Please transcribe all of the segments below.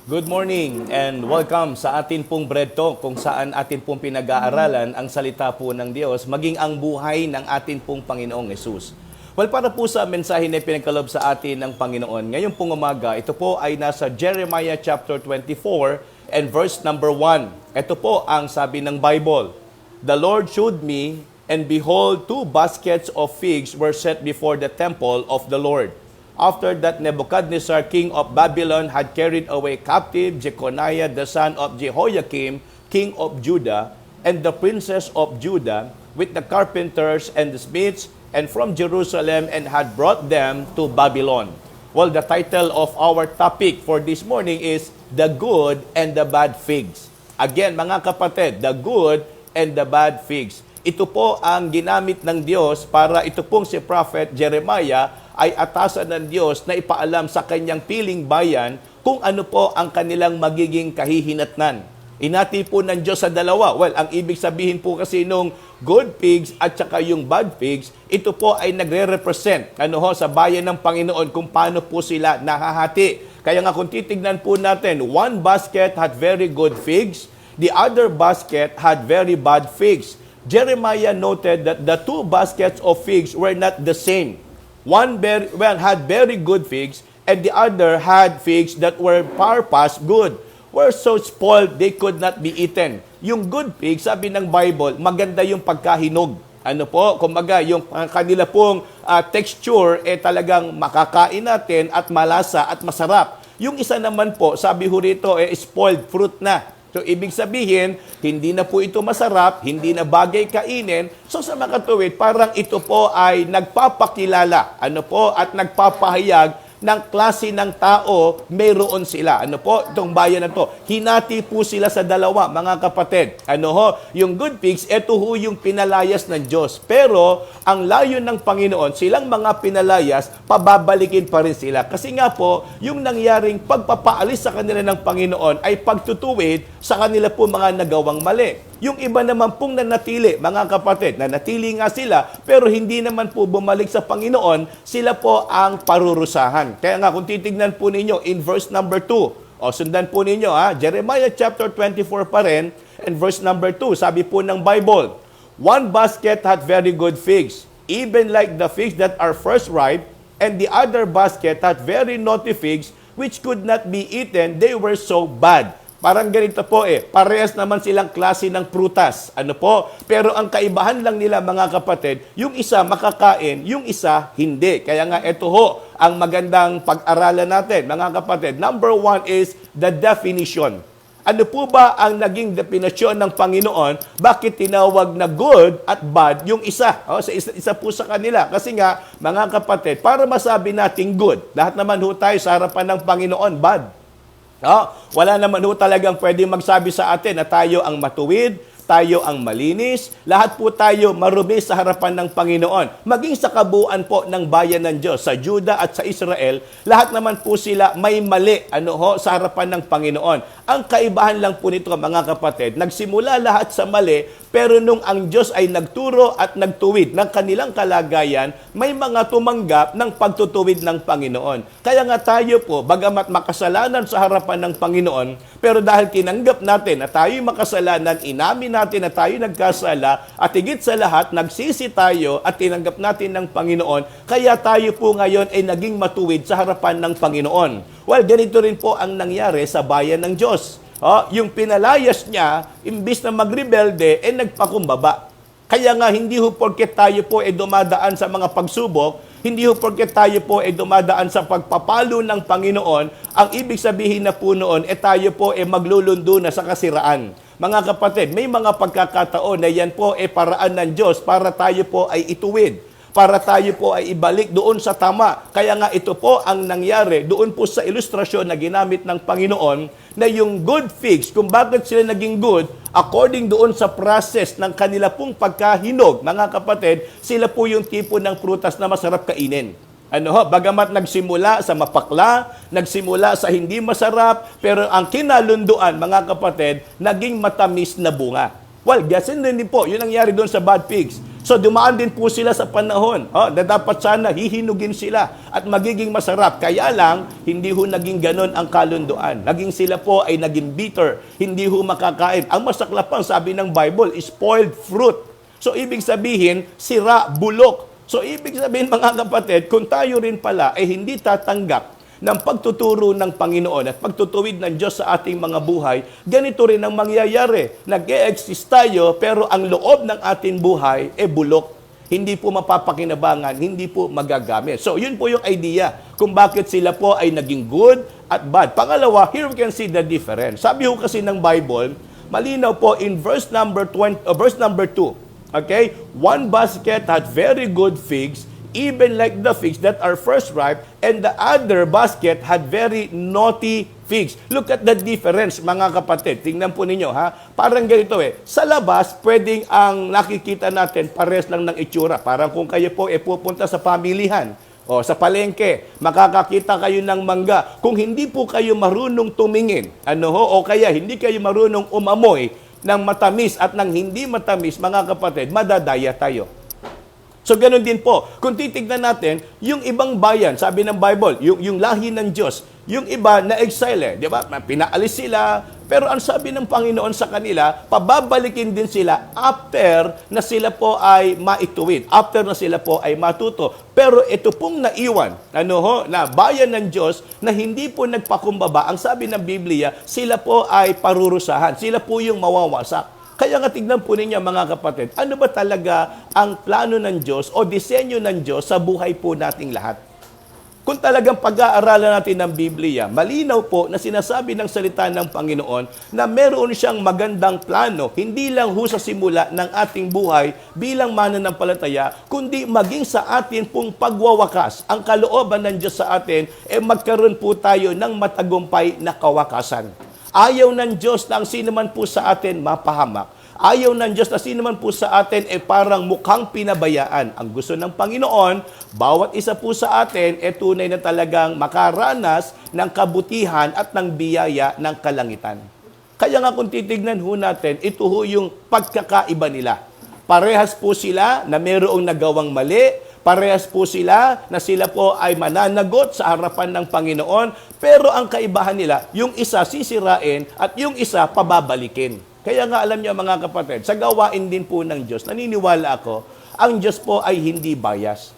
Good morning and welcome sa atin pong Bread Talk kung saan atin pong pinag-aaralan ang salita po ng Diyos maging ang buhay ng atin pong Panginoong Hesus. Well, para po sa mensahe na pinagkalob sa atin ng Panginoon, ngayon pong umaga, ito po ay nasa Jeremiah chapter 24 and verse number 1. Ito po ang sabi ng Bible. The Lord showed me, and behold, 2 baskets of figs were set before the temple of the Lord. After that, Nebuchadnezzar, king of Babylon, had carried away captive Jeconiah, the son of Jehoiakim, king of Judah, and the princes of Judah, with the carpenters and the smiths, and from Jerusalem, and had brought them to Babylon. Well, the title of our topic for this morning is The Good and the Bad Figs. Again, mga kapatid, the good and the bad figs. Ito po ang ginamit ng Diyos para ito pong si Prophet Jeremiah ay atasan ng Diyos na ipaalam sa kanyang piling bayan kung ano po ang kanilang magiging kahihinatnan. Inati po ng Diyos sa dalawa. Well, ang ibig sabihin po kasi nung good figs at saka yung bad figs, ito po ay nagre-represent sa bayan ng Panginoon kung paano po sila nahahati. Kaya nga kung titignan po natin, one basket had very good figs, the other basket had very bad figs. Jeremiah noted that the 2 baskets of figs were not the same. One had very good figs, and the other had figs that were far past good. Were so spoiled, they could not be eaten. Yung good figs, sabi ng Bible, maganda yung pagkahinog. Kumbaga, yung kanila pong texture, talagang makakain natin at malasa at masarap. Yung isa naman po, sabi ho rito, spoiled fruit na. So, ibig sabihin, hindi na po ito masarap, hindi na bagay kainin. So, sa makatuwid, parang ito po ay nagpapakilala, at nagpapahayag ng klase ng tao, mayroon sila. Itong bayan na to. Hinati po sila sa dalawa, mga kapatid. Yung good pigs, ito ho yung pinalayas ng Diyos. Pero, ang layo ng Panginoon, silang mga pinalayas, pababalikin pa rin sila. Kasi nga po, yung nangyaring pagpapaalis sa kanila ng Panginoon ay pagtutuwid sa kanila po mga nagawang mali. Yung iba naman pong nanatili, mga kapatid, nanatili nga sila, pero hindi naman po bumalik sa Panginoon, sila po ang parurusahan. Kaya nga, kung titignan po ninyo in verse number 2, sundan po ninyo, Jeremiah chapter 24 pa rin, and verse number 2, sabi po ng Bible, one basket had very good figs, even like the figs that are first ripe, and the other basket had very naughty figs, which could not be eaten, they were so bad. Parang ganito po parehas naman silang klase ng prutas. Pero ang kaibahan lang nila, mga kapatid, yung isa makakain, yung isa hindi. Kaya nga ito ho ang magandang pag-aralan natin, mga kapatid. Number 1 is the definition. Ano po ba ang naging definisyon ng Panginoon? Bakit tinawag na good at bad yung isa? Isa po sa kanila. Kasi nga, mga kapatid, para masabi nating good, lahat naman ho tayo sa harapan ng Panginoon, bad. Wala naman ho talagang pwede magsabi sa atin na tayo ang matuwid, tayo ang malinis, lahat po tayo marumi sa harapan ng Panginoon. Maging sa kabuuan po ng bayan ng Diyos, sa Juda at sa Israel, lahat naman po sila may mali sa harapan ng Panginoon. Ang kaibahan lang po nito, mga kapatid, nagsimula lahat sa mali, pero nung ang Diyos ay nagturo at nagtuwid ng kanilang kalagayan, may mga tumanggap ng pagtutuwid ng Panginoon. Kaya nga tayo po, bagamat makasalanan sa harapan ng Panginoon, pero dahil tinanggap natin na tayo'y makasalanan, inamin natin na tayo nagkasala, at higit sa lahat, nagsisi tayo at tinanggap natin ng Panginoon, kaya tayo po ngayon ay naging matuwid sa harapan ng Panginoon. Well, ganito rin po ang nangyari sa bayan ng Diyos. Yung pinalayas niya, imbis na magrebelde, nagpakumbaba. Kaya nga, hindi ho porket tayo po dumadaan sa mga pagsubok, hindi ho porket tayo po dumadaan sa pagpapalo ng Panginoon, ang ibig sabihin na po noon, tayo po maglulundo na sa kasiraan. Mga kapatid, may mga pagkakataon na yan po paraan ng Diyos para tayo po ay ituwid, para tayo po ay ibalik doon sa tama. Kaya nga ito po ang nangyari doon po sa ilustrasyon na ginamit ng Panginoon na yung good figs, kung bakit sila naging good, according doon sa process ng kanila pong pagkahinog, mga kapatid, sila po yung tipo ng prutas na masarap kainin. Bagamat nagsimula sa mapakla, nagsimula sa hindi masarap, pero ang kinalunduan, mga kapatid, naging matamis na bunga. Well, gasin din po, yun ang nangyari doon sa bad figs. So dumaan din po sila sa panahon na dapat sana hihinugin sila at magiging masarap. Kaya lang, hindi ho naging ganon ang kalunduan. Naging sila po ay naging bitter, hindi ho makakain. Ang masaklapang sabi ng Bible, spoiled fruit. So ibig sabihin, sira, bulok. So ibig sabihin mga kapatid, kung tayo rin pala ay hindi tatanggap ng pagtuturo ng Panginoon at pagtutuwid ng Diyos sa ating mga buhay, ganito rin ang mangyayari. Nag-e-exist tayo, pero ang loob ng ating buhay ay bulok. Hindi po mapapakinabangan, hindi po magagamit. So, yun po yung idea kung bakit sila po ay naging good at bad. Pangalawa, here we can see the difference. Sabi ho kasi ng Bible, malinaw po in verse number 2, okay? One basket had very good figs, even like the figs that are first ripe, and the other basket had very naughty figs. Look at the difference, mga kapatid. Tingnan po ninyo, ha? Parang ganito Sa labas, pwedeng ang nakikita natin, pares lang ng itsura. Parang kung kayo po pupunta sa pamilihan o sa palengke, makakakita kayo ng mangga. Kung hindi po kayo marunong tumingin, o kaya hindi kayo marunong umamoy ng matamis at ng hindi matamis, mga kapatid, madadaya tayo. So, ganun din po. Kung titignan natin, yung ibang bayan, sabi ng Bible, yung lahi ng Diyos, yung iba na exile, di ba? Pinaalis sila, pero ang sabi ng Panginoon sa kanila, pababalikin din sila after na sila po ay maituwid, after na sila po ay matuto. Pero ito pong naiwan, na bayan ng Diyos na hindi po nagpakumbaba, ang sabi ng Biblia, sila po ay parurusahan, sila po yung mawawasak. Kaya nga tignan po ninyo mga kapatid, ano ba talaga ang plano ng Diyos o disenyo ng Diyos sa buhay po nating lahat? Kung talagang pag-aaralan natin ng Biblia, malinaw po na sinasabi ng salita ng Panginoon na meron siyang magandang plano, hindi lang ho sa simula ng ating buhay bilang mananampalataya, kundi maging sa atin pong pagwawakas. Ang kalooban ng Diyos sa atin, magkaroon po tayo ng matagumpay na kawakasan. Ayaw ng Diyos na ang sino man po sa atin mapahamak. Ayaw ng Diyos na sino man po sa atin parang mukhang pinabayaan. Ang gusto ng Panginoon, bawat isa po sa atin tunay na talagang makaranas ng kabutihan at ng biyaya ng kalangitan. Kaya nga kung titignan ho natin, ito ho yung pagkakaiba nila. Parehas po sila na mayroong nagawang mali, parehas po sila na sila po ay mananagot sa harapan ng Panginoon, pero ang kaibahan nila, yung isa sisirain at yung isa pababalikin. Kaya nga alam niyo mga kapatid, sa gawain din po ng Diyos, naniniwala ako, ang Diyos po ay hindi bias.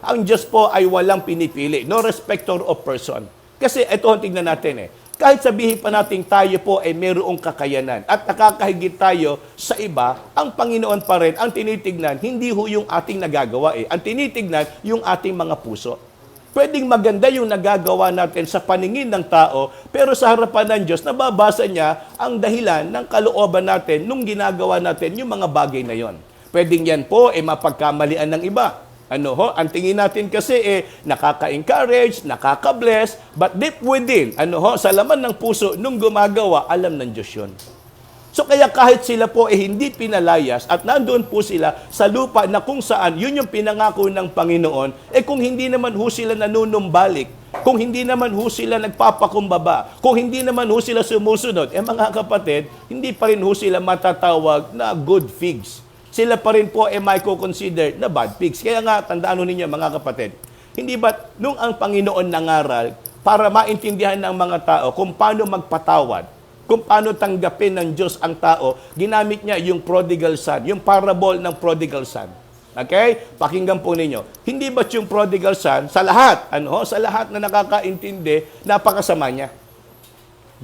Ang Diyos po ay walang pinipili, no respecter of person. Kasi ito ang tignan natin kahit sabihin pa natin tayo po ay mayroong kakayanan at nakakahigit tayo sa iba, ang Panginoon pa rin ang tinitignan, hindi ho yung ating nagagawa Ang tinitignan yung ating mga puso. Pwedeng maganda yung nagagawa natin sa paningin ng tao, pero sa harapan ng Diyos, nababasa niya ang dahilan ng kalooban natin nung ginagawa natin yung mga bagay na yon. Pwedeng yan po mapagkamalian ng iba. Ang tingin natin kasi nakaka-encourage, nakaka-bless, but deep within, sa laman ng puso, nung gumagawa, alam ng Diyos yun. So kaya kahit sila po hindi pinalayas at nandoon po sila sa lupa na kung saan yun yung pinangako ng Panginoon, kung hindi naman ho sila nanunumbalik, kung hindi naman ho sila nagpapakumbaba, kung hindi naman ho sila sumusunod, mga kapatid, hindi pa rin ho sila matatawag na good figs. Sila pa rin po may consider na bad pigs. Kaya nga, tandaan ninyo mga kapatid, hindi ba nung ang Panginoon nangaral para maintindihan ng mga tao kung paano magpatawad, kung paano tanggapin ng Diyos ang tao, ginamit niya yung prodigal son, yung parable ng prodigal son. Okay? Pakinggan po ninyo. Hindi ba yung prodigal son, sa lahat, sa lahat na nakakaintindi, napakasama niya?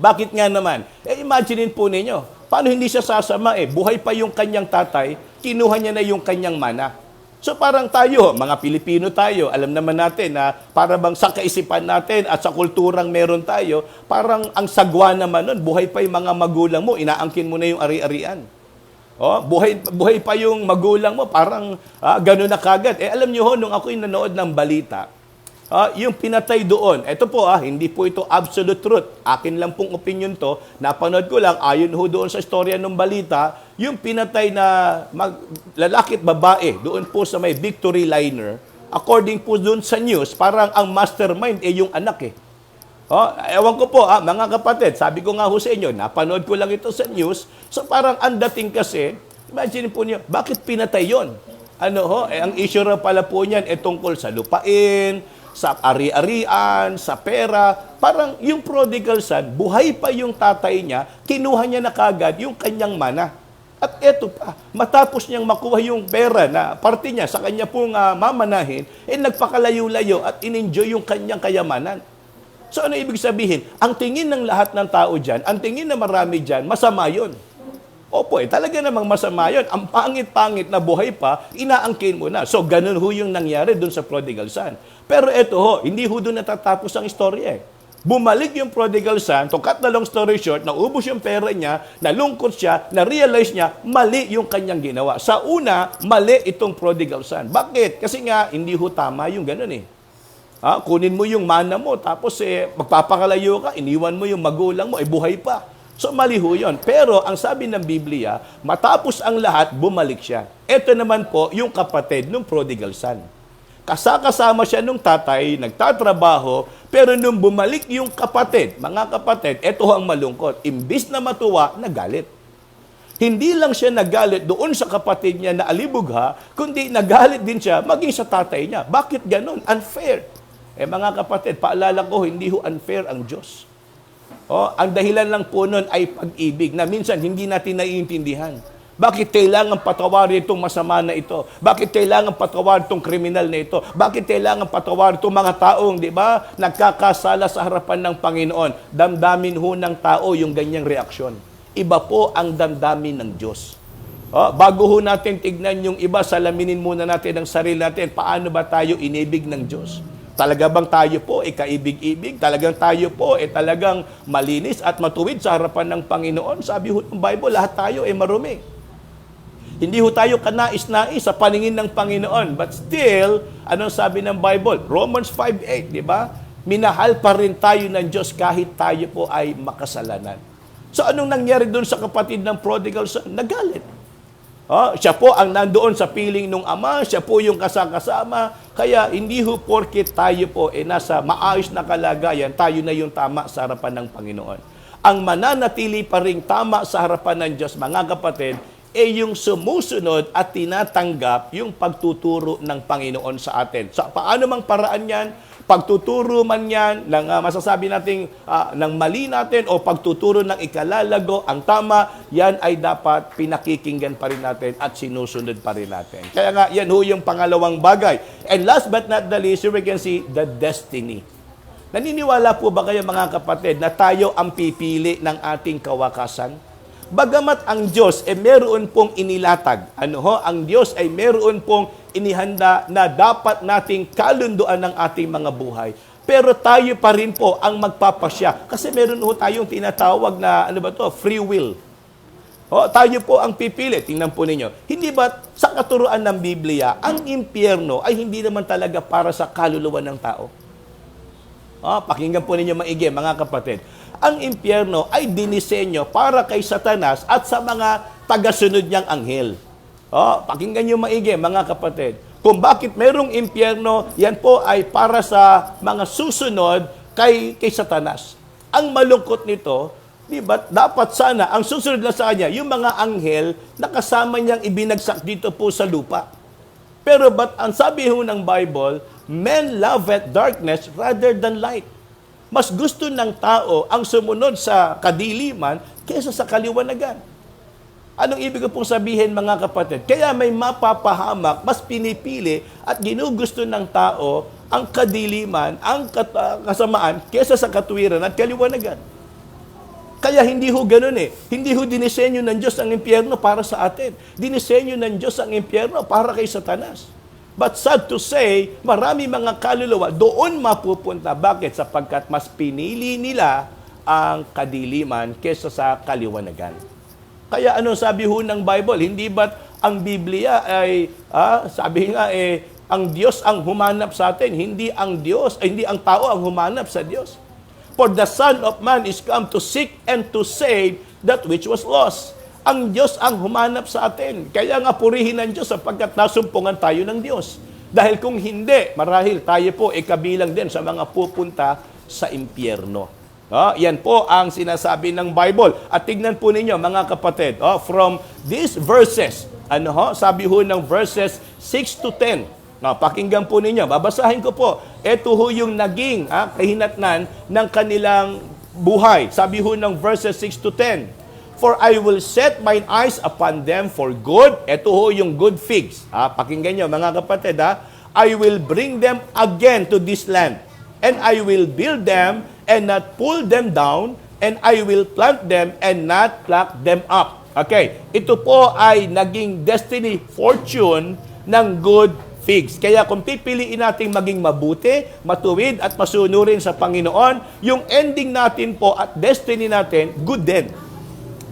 Bakit nga naman? Imaginein po ninyo, paano hindi siya sasama buhay pa yung kanyang tatay, kinuha niya na yung kanyang mana. So parang tayo, mga Pilipino tayo, alam naman natin na para bang sa kaisipan natin at sa kulturang meron tayo, parang ang sagwa naman nun, buhay pa yung mga magulang mo, inaangkin mo na yung ari-arian. Buhay pa yung magulang mo, parang gano'n na kagad. Alam niyo ho, nung ako'y nanood ng balita, yung pinatay doon, ito po hindi po ito absolute truth. Akin lang pong opinion to. Napanood ko lang, ayon ho doon sa istorya ng balita, yung pinatay na lalaki at babae, doon po sa may Victory Liner, according po doon sa news, parang ang mastermind yung anak ewan ko po mga kapatid, sabi ko nga ho sa inyo, napanood ko lang ito sa news, so parang ang dating kasi, imagine po niyo, bakit pinatay yon? ang issue rin pala po niyan tungkol sa lupain, sa ari-arian, sa pera. Parang yung prodigal son, buhay pa yung tatay niya, kinuha niya na kagad yung kanyang mana. At eto pa, matapos niyang makuha yung pera na parte niya sa kanya pong mamanahin, nagpakalayo-layo at in-enjoy yung kanyang kayamanan. So ano ibig sabihin? Ang tingin ng lahat ng tao dyan, ang tingin na marami dyan, masama yun. Opo, talaga namang masama yun. Ang pangit-pangit na buhay pa, inaangkin mo na. So, ganun ho yung nangyari dun sa prodigal son. Pero eto ho, hindi ho dun natatapos ang istorya Bumalik yung prodigal son, to cut the long story short, naubos yung pera niya, nalungkot siya, na-realize niya, mali yung kanyang ginawa. Sa una, mali itong prodigal son. Bakit? Kasi nga, hindi ho tama yung ganun kunin mo yung mana mo, tapos magpapakalayo ka, iniwan mo yung magulang mo, buhay pa. So, mali ho yun. Pero, ang sabi ng Biblia, matapos ang lahat, bumalik siya. Ito naman po, yung kapatid ng prodigal son. Kasama siya nung tatay, nagtatrabaho, pero nung bumalik yung kapatid, mga kapatid, ito ang malungkot. Imbis na matuwa, nagalit. Hindi lang siya nagalit doon sa kapatid niya na alibugha, kundi nagalit din siya maging sa tatay niya. Bakit ganon? Unfair. Mga kapatid, paalala ko, hindi ho unfair ang Diyos. Ang dahilan lang po nun ay pag-ibig na minsan hindi natin naiintindihan. Bakit kailangan patawarin itong masama na ito? Bakit kailangan patawarin itong kriminal na ito? Bakit kailangan patawarin itong mga taong, di ba, nagkakasala sa harapan ng Panginoon? Damdamin ho ng tao yung ganyang reaksyon. Iba po ang damdamin ng Diyos. Bago ho natin tignan yung iba, salaminin muna natin ang sarili natin. Paano ba tayo inibig ng Diyos? Talaga bang tayo po kaibig-ibig? Talagang tayo po talagang malinis at matuwid sa harapan ng Panginoon? Sabi ho ng Bible, lahat tayo marumi. Hindi ho tayo kanais-nais sa paningin ng Panginoon. But still, anong sabi ng Bible? Romans 5:8, di ba? Minahal pa rin tayo ng Diyos kahit tayo po ay makasalanan. So anong nangyari doon sa kapatid ng prodigal son? Nagalit. Siya po ang nandoon sa piling ng ama, siya po yung kasama. Kaya hindi ho porket tayo po nasa maayos na kalagayan, tayo na yung tama sa harapan ng Panginoon. Ang mananatili pa rin tama sa harapan ng Diyos, mga kapatid, yung sumusunod at tinatanggap yung pagtuturo ng Panginoon sa atin. Sa paano mang paraan yan, pagtuturo man yan ng masasabi natin ng mali natin o pagtuturo ng ikalalago, ang tama, yan ay dapat pinakikinggan pa rin natin at sinusunod pa rin natin. Kaya nga, yan ho yung pangalawang bagay. And last but not the least, we can see the destiny. Naniniwala po ba kayo mga kapatid na tayo ang pipili ng ating kawakasan? Bagamat ang Diyos meron pong inilatag. Ang Diyos ay meron pong inihanda na dapat nating kalunduan ng ating mga buhay. Pero tayo pa rin po ang magpapasya. Kasi meron ho tayong tinatawag na, free will. Tayo po ang pipili. Tingnan po ninyo. Hindi ba sa katuruan ng Biblia, ang impyerno ay hindi naman talaga para sa kaluluwa ng tao? Pakinggan po ninyo maigi, mga kapatid. Ang impyerno ay dinisenyo para kay Satanas at sa mga tagasunod niyang anghel. Pakinggan niyo maigi, mga kapatid. Kung bakit merong impyerno, yan po ay para sa mga susunod kay Satanas. Ang malungkot nito, di ba, dapat sana, ang susunod na sa kanya, yung mga anghel na kasama niyang ibinagsak dito po sa lupa. Pero ang sabi ho ng Bible, men loveth darkness rather than light. Mas gusto ng tao ang sumunod sa kadiliman kaysa sa kaliwanagan. Anong ibig ko pong sabihin, mga kapatid? Kaya may mapapahamak, mas pinipili at ginugusto ng tao ang kadiliman, ang kasamaan kaysa sa katuwiran at kaliwanagan. Kaya hindi ho ganun Hindi ho dinisenyo ng Diyos ang impyerno para sa atin. Dinisenyo ng Diyos ang impyerno para kay Satanas. But sad to say, marami mga kaluluwa doon mapupunta. Bakit? Sapagkat mas pinili nila ang kadiliman kesa sa kaliwanagan. Kaya ano sabi ho ng Bible? Hindi ba't ang Biblia ay, sabi nga ang Diyos ang humanap sa atin, hindi ang tao ang humanap sa Diyos. For the Son of Man is come to seek and to save that which was lost. Ang Diyos ang humanap sa atin. Kaya nga purihin ng Diyos sapagkat nasumpungan tayo ng Diyos. Dahil kung hindi, marahil tayo po kabilang din sa mga pupunta sa impyerno. Yan po ang sinasabi ng Bible. At tignan po ninyo mga kapatid, from these verses, Sabi ho ng verses 6 to 10. Pakinggan po ninyo. Babasahin ko po. Ito ho yung naging kahinatnan ng kanilang buhay. Sabi ho ng verses 6 to 10. For I will set mine eyes upon them for good. Ito ho yung good figs. Pakinggan nyo mga kapatid. I will bring them again to this land. And I will build them and not pull them down. And I will plant them and not pluck them up. Okay. Ito po ay naging destiny, fortune ng good figs. Kaya kung pipiliin natin maging mabuti, matuwid at masunurin sa Panginoon, yung ending natin po at destiny natin, good din.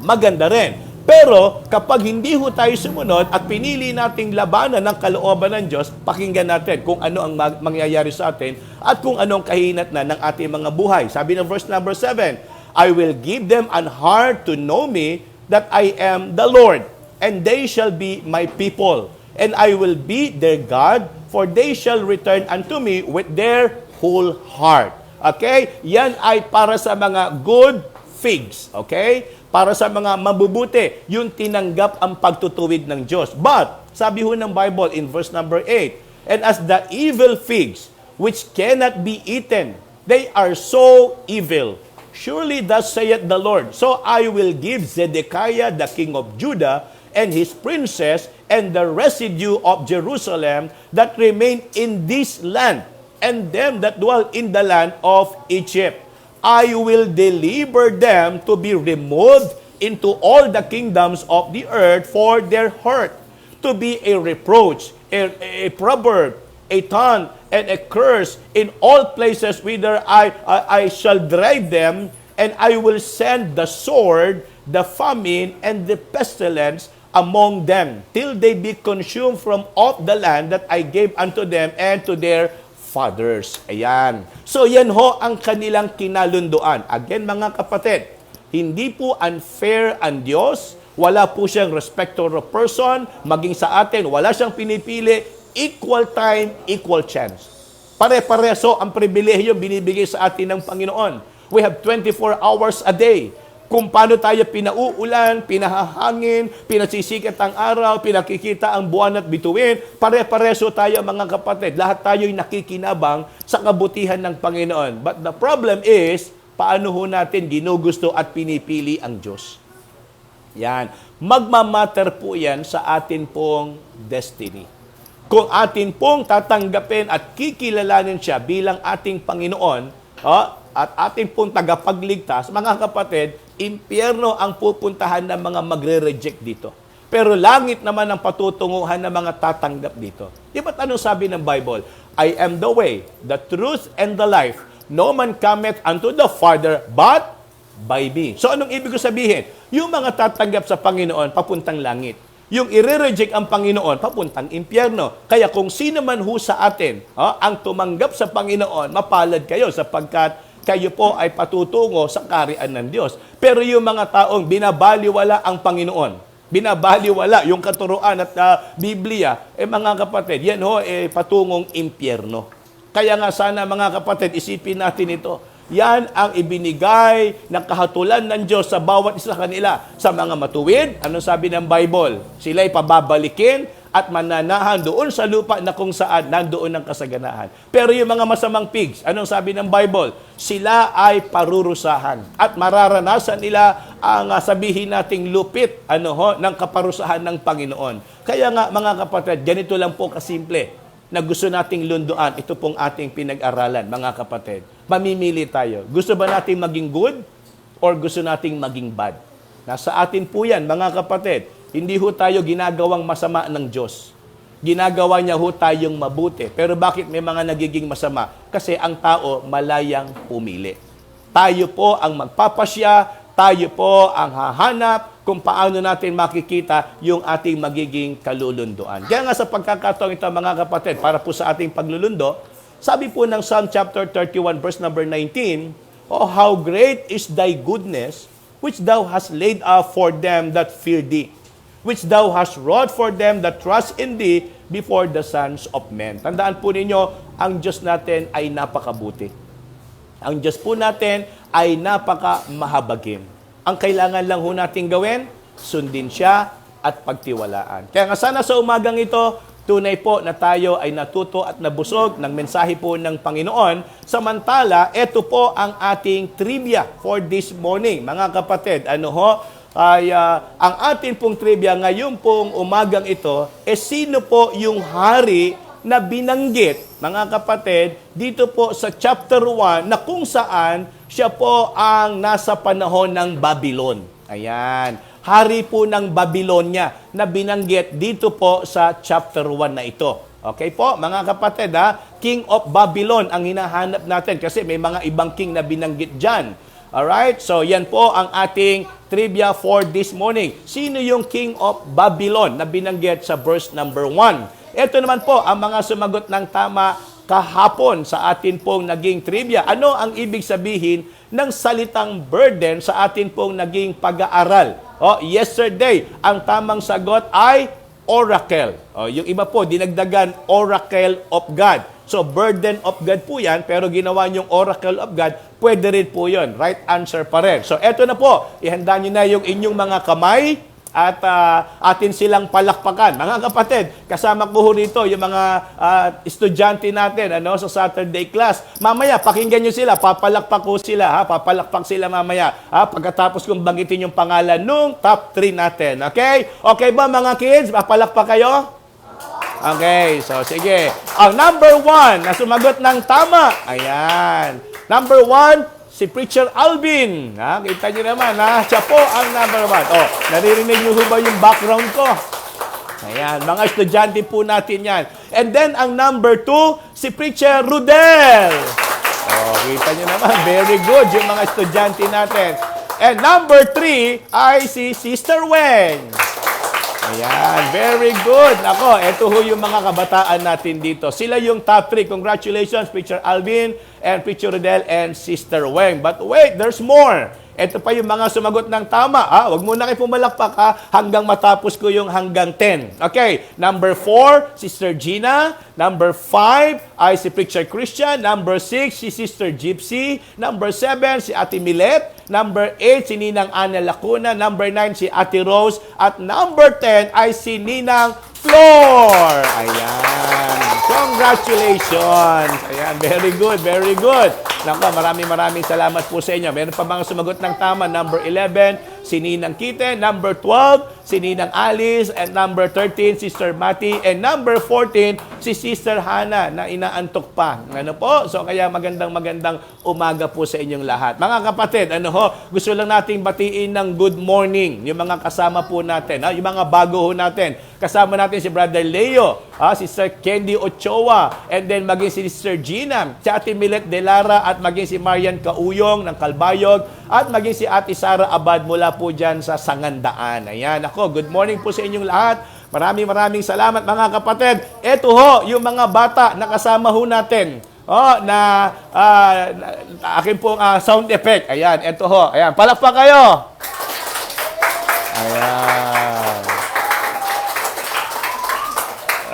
Maganda rin. Pero kapag hindi ho tayo sumunod at pinili nating labanan ng kalooban ng Diyos, pakinggan natin kung ano ang mangyayari sa atin at kung anong kahinatnan ng ating mga buhay. Sabi ng verse number 7, I will give them an heart to know me that I am the Lord, and they shall be my people. And I will be their God, for they shall return unto me with their whole heart. Okay? Yan ay para sa mga good figs. Okay? Para sa mga mabubuti, yung tinanggap ang pagtutuwid ng Diyos. But, sabi ho ng Bible in verse number 8, and as the evil figs, which cannot be eaten, they are so evil. Surely thus saith the Lord, so I will give Zedekiah the king of Judah and his princess and the residue of Jerusalem that remain in this land, and them that dwell in the land of Egypt. I will deliver them to be removed into all the kingdoms of the earth for their hurt, to be a reproach, a proverb, a taunt, and a curse in all places whither I shall drive them, and I will send the sword, the famine, and the pestilence among them, till they be consumed from off the land that I gave unto them and to their fathers. Ayan. So yan ho ang kanilang kinalunduan. Again mga kapatid, hindi po unfair ang Diyos, wala po siyang respecter of person, maging sa atin, wala siyang pinipili, equal time, equal chance. Pare-pareso ang pribilehiyo binibigay sa atin ng Panginoon. We have 24 hours a day. Kung paano tayo pinauulan, pinahahangin, pinasisikat ang araw, pinakikita ang buwan at bituin, pare-pareso tayo mga kapatid. Lahat tayo'y nakikinabang sa kabutihan ng Panginoon. But the problem is, paano ho natin ginugusto at pinipili ang Diyos? Yan. Magmamatter po yan sa atin pong destiny. Kung atin pong tatanggapin at kikilalanin siya bilang ating Panginoon, at ating pong tagapagligtas, mga kapatid, impyerno ang pupuntahan ng mga magre-reject dito. Pero langit naman ang patutunguhan ng mga tatanggap dito. Di ba't anong sabi ng Bible? I am the way, the truth, and the life. No man cometh unto the Father but by me. So anong ibig sabihin? Yung mga tatanggap sa Panginoon, papuntang langit. Yung i-reject ang Panginoon, papuntang impyerno. Kaya kung sino man ho sa atin, ang tumanggap sa Panginoon, mapalad kayo sapagkat kayo po ay patutungo sa kaharian ng Diyos. Pero yung mga taong binabaliwala ang Panginoon, binabaliwala yung katuruan at Biblia, mga kapatid, yan ho, patungong impyerno. Kaya nga sana mga kapatid, isipin natin ito. Yan ang ibinigay ng kahatulan ng Diyos sa bawat isa kanila. Sa mga matuwid, anong sabi ng Bible? Sila'y pababalikin at mananahan doon sa lupa na kung saan nandoon ang kasaganahan. Pero yung mga masamang pigs, anong sabi ng Bible? Sila ay parurusahan at mararanasan nila ang sabihin nating lupit ng kaparusahan ng Panginoon. Kaya nga mga kapatid, ganito lang po kasimple na gusto nating lunduan, ito pong ating pinag-aralan, mga kapatid. Mamimili tayo. Gusto ba nating maging good or gusto nating maging bad? Nasa atin po yan, mga kapatid. Hindi ho tayo ginagawang masama ng Diyos. Ginagawa niya ho tayong mabuti. Pero bakit may mga nagiging masama? Kasi ang tao malayang pumili. Tayo po ang magpapasya, tayo po ang hahanap kung paano natin makikita yung ating magiging kalulunduan. Kaya nga sa pagkakataong ito, mga kapatid, para po sa ating paglulundo, sabi po ng Psalm chapter 31, verse number 19, Oh, how great is thy goodness, which thou hast laid up for them that fear thee, which thou hast wrought for them that trust in thee before the sons of men. Tandaan po ninyo, ang Diyos natin ay napakabuti. Ang Diyos po natin ay napakamahabagin. Ang kailangan lang ho natin gawin, sundin siya, at pagtiwalaan. Kaya nga sana sa umagang ito, tunay po na tayo ay natuto at nabusog ng mensahe po ng Panginoon. Samantala, ito po ang ating trivia for this morning. Mga kapatid, ang ating pong trivia ngayon pong umagang ito, sino po yung hari na binanggit, mga kapatid, dito po sa chapter 1 na kung saan siya po ang nasa panahon ng Babylon. Ayan. Hari po ng Babylonia na binanggit dito po sa chapter 1 na ito. Okay po, mga kapatid, King of Babylon ang hinahanap natin kasi may mga ibang king na binanggit dyan. Alright, so yan po ang ating trivia for this morning. Sino yung King of Babylon na binanggit sa verse number 1? Ito naman po ang mga sumagot ng tama kahapon sa atin pong naging trivia. Ano ang ibig sabihin ng salitang burden sa atin pong naging pag-aaral? Yesterday, ang tamang sagot ay oracle. Yung iba po, dinagdagan oracle of God. So, burden of God po yan, pero ginawa niyong oracle of God, pwede rin po yun. Right answer pa rin. So, eto na po. Ihanda niyo na yung inyong mga kamay at atin silang palakpakan. Mga kapatid, kasama ko rito yung mga estudyante natin sa Saturday class. Mamaya, pakinggan nyo sila. Papalakpak ko sila. Papalakpak sila mamaya. Pagkatapos kong banggitin yung pangalan nung top 3 natin. Okay? Okay ba mga kids? Papalakpak kayo? Okay, so sige. Ang number 1 na sumagot ng tama. Ayan. Number 1, si Preacher Alvin. Kita niyo naman, siya po ang number 1. Naririnig niyo ba yung background ko? Ayan, mga estudyante po natin yan. And then, ang number 2, si Preacher Rudel. Kita niyo naman, very good yung mga estudyante natin. And number 3 ay si Sister Weng. Ayan, very good. Nako, eto ho yung mga kabataan natin dito. Sila yung top 3. Congratulations, Preacher Alvin, and Preacher Rodel, and Sister Weng. But wait, there's more. Ito pa yung mga sumagot ng tama. Huwag muna kayo pumalakpak hanggang matapos ko yung hanggang 10. Okay, number 4, Sister Gina. Number 5 ay si Preacher Christian. Number 6, si Sister Gypsy. Number 7, si Ate Milet. Number 8, si Ninang Ana Lacuna. Number 9, si Ate Rose. At number 10 ay si Ninang Flor. Ayan. Congratulations. Ayan, very good, very good. Naku, maraming salamat po sa inyo. Meron pa mga sumagot ng tama. Number 11, si Ninang Kite. Number 12, si Ninang Alice. And number 13, Sister Mati. And number 14, si Sister Hannah na inaantok pa. Ano po? So, kaya magandang umaga po sa inyong lahat. Mga kapatid, gusto lang nating batiin ng good morning. Yung mga kasama po natin, yung mga bago ho natin. Kasama natin si Brother Leo, Sister Candy Ochoa, and then maging si Sister Gina, si Ate Milet De Lara, at maging si Marian Kauyong ng Kalbayog, at maging si Ate Sara Abad mula po dyan sa Sangandaan. Ayan, good morning po sa inyong lahat. Maraming salamat mga kapatid. Ito ho, yung mga bata na kasama ho natin. Akin pong sound effect. Ayan, ito ho. Ayan, palakpak kayo. Ayan.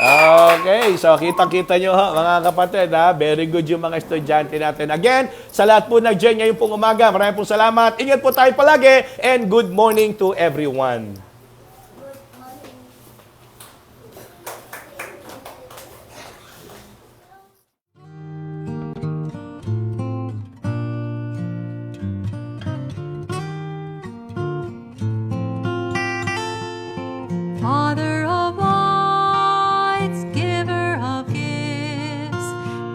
Okay, so kitang-kita nyo mga kapatid, very good yung mga estudyante natin. Again, sa lahat po nag-join ngayon pong umaga, maraming pong salamat. Ingat po tayo palagi, and good morning to everyone. Father of lights, giver of gifts,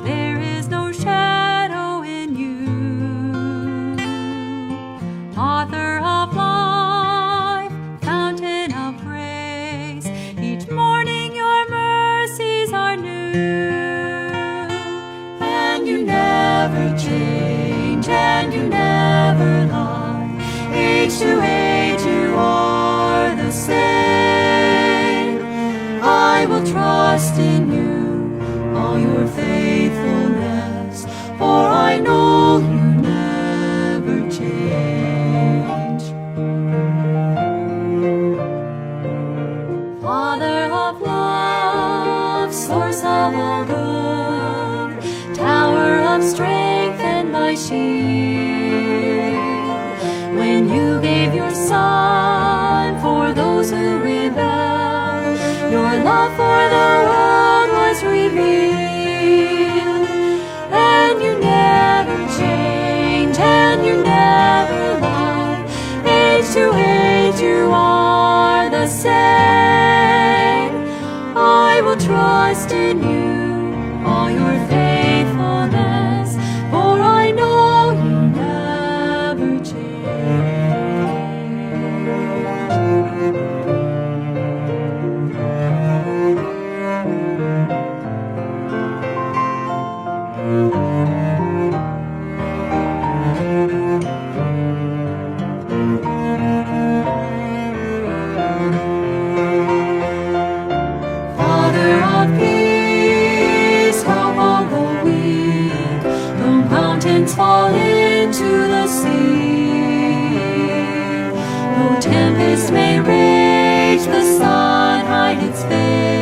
there is no shadow in you. Author of life, fountain of grace, each morning your mercies are new. And you never change, and you never lie. Age to age you are the same. I will trust in you, all your faithfulness, for I know you never change. Father of love, source of all good, tower of strength and my shield. When you gave your Son for those who rebel, to age you are the same. I will trust in you, all your faithfulness, for I know you never change. Father of peace, help all the weak, though mountains fall into the sea. Though tempests may rage, the sun hide its face.